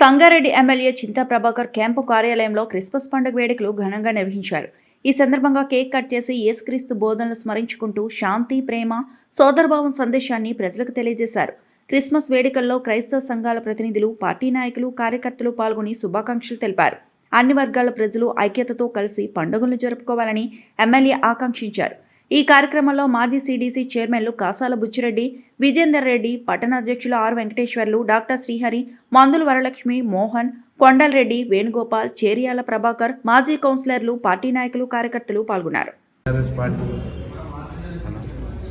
Sangareddy MLA Chinta Prabhakar camp కార్యాలయంలో Christmas పండుగ వేడుకలు ఘనంగా నిర్వహించారు. ఈ సందర్భంగా కేక్ కట్ చేసి యేసుక్రీస్తు బోధనలు స్మరించుకుంటూ శాంతి, ప్రేమ, సోదరభావం సందేశాన్ని ప్రజలకు తెలియజేశారు. క్రిస్మస్ వేడుకల్లో క్రైస్తవ సంఘాల ప్రతినిధులు, పార్టీ నాయకులు, కార్యకర్తలు పాల్గొని శుభాకాంక్షలు తెలిపారు. అన్ని వర్గాల ప్రజలు ఐక్యతతో కలిసి పండుగలను జరుపుకోవాలని ఎమ్మెల్యే ఆకాంక్షించారు. ఈ కార్యక్రమంలో మాజీ సీడీసీ చైర్మన్లు కాసాల బుచ్చిరెడ్డి, విజేందర్ రెడ్డి, పట్టణ అధ్యక్షులు ఆర్ వెంకటేశ్వర్లు, డాక్టర్ శ్రీహరి, మందుల వరలక్ష్మి, మోహన్, కొండలరెడ్డి, వేణుగోపాల్, చేరియాల ప్రభాకర్, మాజీ కౌన్సిలర్లు, పార్టీ నాయకులు, కార్యకర్తలు పాల్గొన్నారు.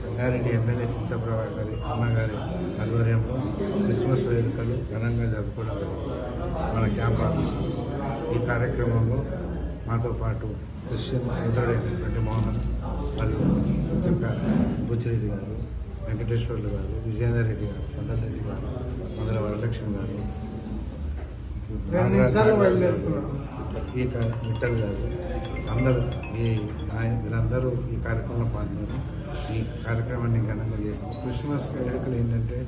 సంగారెడ్డి ఎమ్మెల్యే చింతా ప్రభాకర్ అన్నగారి ఆధ్వర్యంలో క్రిస్మస్ వేడుకలు ఘనంగా జరుపుకోవడం మన క్యాంప్ ఆఫీస్. ఈ కార్యక్రమంలో మాతో పాటు క్రిస్టియన్ సోదరుడైనటువంటి మోహన్ మరియు బుచ్చిరెడ్డి గారు, వెంకటేశ్వర్లు గారు, విజయేందర్ రెడ్డి గారు, కొండలరెడ్డి గారు, మందుల వరలక్ష్మి గారు, మిట్టల్ గారు అందరూ వీళ్ళందరూ ఈ కార్యక్రమంలో పాల్గొని ఈ కార్యక్రమాన్ని ఘనంగా చేశారు. క్రిస్మస్ వేడుకలు ఏంటంటే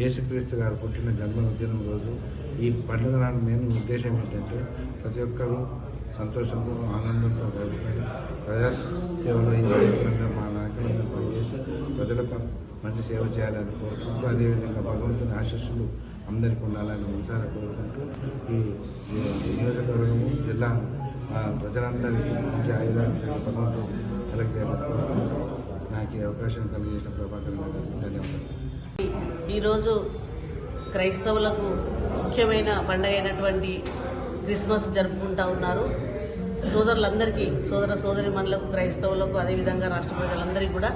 యేసుక్రీస్తు గారు పుట్టిన జన్మదినం రోజు. ఈ పండుగ నాడు మెయిన్ ఉద్దేశం ఏంటంటే ప్రతి ఒక్కరూ సంతోషంతో ఆనందంతో గడిపి ప్రజా సేవలో ఈ నాయకులందరూ మా నాయకులందరూ పనిచేసి ప్రజలకు మంచి సేవ చేయాలని కోరుకుంటూ, అదేవిధంగా భగవంతుని ఆశీస్సులు అందరికీ ఉండాలని మనసారా కోరుకుంటూ ఈ నియోజకవర్గము జిల్లా ప్రజలందరికీ మంచి ఆయుర్వేద భగవంతుడు కలగజేయాలని కోరుకుంటూ నాకు ఈ అవకాశం కలిగేసిన ప్రభాకర్ గారికి ధన్యవాదాలు. ఈరోజు క్రైస్తవులకు ముఖ్యమైన పండుగ అయినటువంటి క్రిస్మస్ జరుపుకుంటూ ఉన్నారు. సోదరులందరికీ, సోదరిమణులకు, క్రైస్తవులకు, అదేవిధంగా రాష్ట్ర ప్రజలందరికీ కూడా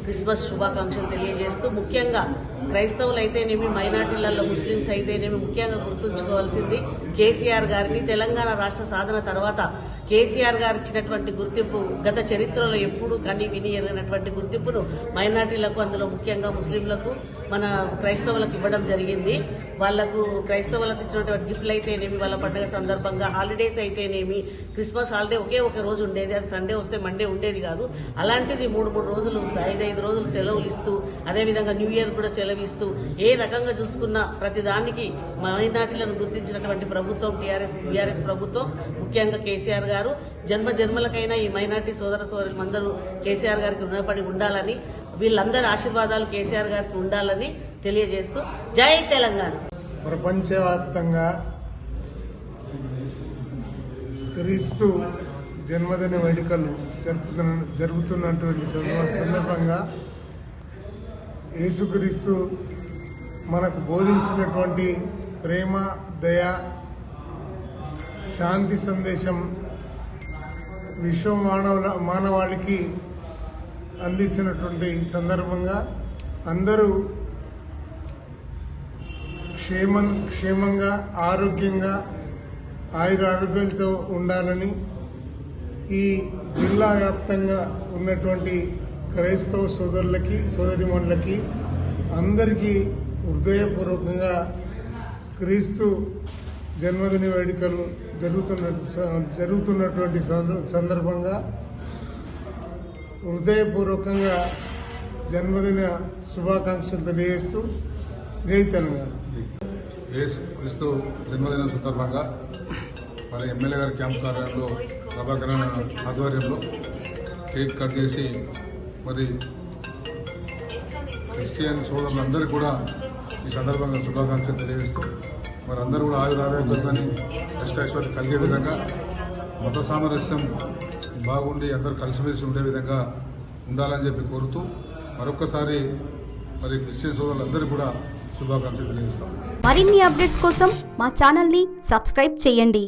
క్రిస్మస్ శుభాకాంక్షలు తెలియజేస్తూ, ముఖ్యంగా క్రైస్తవులు అయితేనేమి, మైనార్టీలలో ముస్లిమ్స్ అయితేనేమి ముఖ్యంగా గుర్తుంచుకోవాల్సింది కేసీఆర్ గారిని. తెలంగాణ రాష్ట్ర సాధన తర్వాత కేసీఆర్ గారు ఇచ్చినటువంటి గుర్తింపు గత చరిత్రలో ఎప్పుడూ కని విని ఎరిగినటువంటి గుర్తింపును మైనార్టీలకు, అందులో ముఖ్యంగా ముస్లింలకు, మన క్రైస్తవులకు ఇవ్వడం జరిగింది. వాళ్లకు క్రైస్తవులకు ఇచ్చినటువంటి గిఫ్ట్లు అయితేనేమి, వాళ్ళ పండుగ సందర్భంగా హాలిడేస్ అయితేనేమి, క్రిస్మస్ హాలిడే ఒకే ఒక రోజు ఉండేది, అది సండే వస్తే మండే ఉండేది కాదు. అలాంటిది 3 రోజులు, 5 రోజులు సెలవులు ఇస్తూ, అదేవిధంగా న్యూ ఇయర్ కూడా సెలవిస్తూ, ఏ రకంగా చూసుకున్నా ప్రతిదానికి మైనార్టీలను గుర్తించినటువంటి ప్రభుత్వం బీఆర్ఎస్ ప్రభుత్వం, ముఖ్యంగా కేసీఆర్ గారు. జన్మలకైనా ఈ మైనార్టీ సోదరులందరూ కేసీఆర్ గారికి రుణపడి ఉండాలని, వీళ్ళందరి ఆశీర్వాదాలు కేసీఆర్ గారికి ఉండాలని తెలియజేస్తూ జై తెలంగాణ. ప్రపంచవ్యాప్తంగా క్రీస్తు జన్మదిన వేడుకలు జరుగుతున్నటువంటి సందర్భంగా యేసుక్రీస్తు మనకు బోధించినటువంటి ప్రేమ, దయ, శాంతి సందేశం మానవాళికి అందించినటువంటి సందర్భంగా అందరూ క్షేమంగా, ఆరోగ్యంగా, ఆయురారోగ్యాలతో ఉండాలని ఈ జిల్లా వ్యాప్తంగా ఉన్నటువంటి క్రైస్తవ సోదరులకి, సోదరిమణులకి అందరికీ హృదయపూర్వకంగా క్రీస్తు జన్మదిన వేడుకలు జరుగుతున్నటువంటి సందర్భంగా హృదయపూర్వకంగా జన్మదిన శుభాకాంక్షలు తెలియజేస్తూ జై తెలంగాణ. యేసుక్రీస్తు జన్మదినం సందర్భంగా మరి ఎమ్మెల్యే గారి క్యాంప్ కార్యాలయంలో ప్రభాకర్ ఆధ్వర్యంలో కేక్ కట్ చేసి మరి క్రిస్టియన్ సోదరులందరికీ కూడా ఈ సందర్భంగా శుభాకాంక్షలు తెలియజేస్తూ, మరి అందరూ కూడా ఆయురారోగ్యాలని అష్టైశ్వర్యం కలిగే విధంగా, మత సామరస్యం బాగుండి అందరూ కలిసిమెలిసి ఉండే విధంగా ఉండాలని చెప్పి కోరుతూ మరొక్కసారి మరి క్రిస్టియన్ సోదరులందరూ కూడా శుభాకాంక్షలు తెలియజేస్తాం. మరిన్ని అప్డేట్స్ కోసం మా ఛానల్ని సబ్స్క్రైబ్ చేయండి.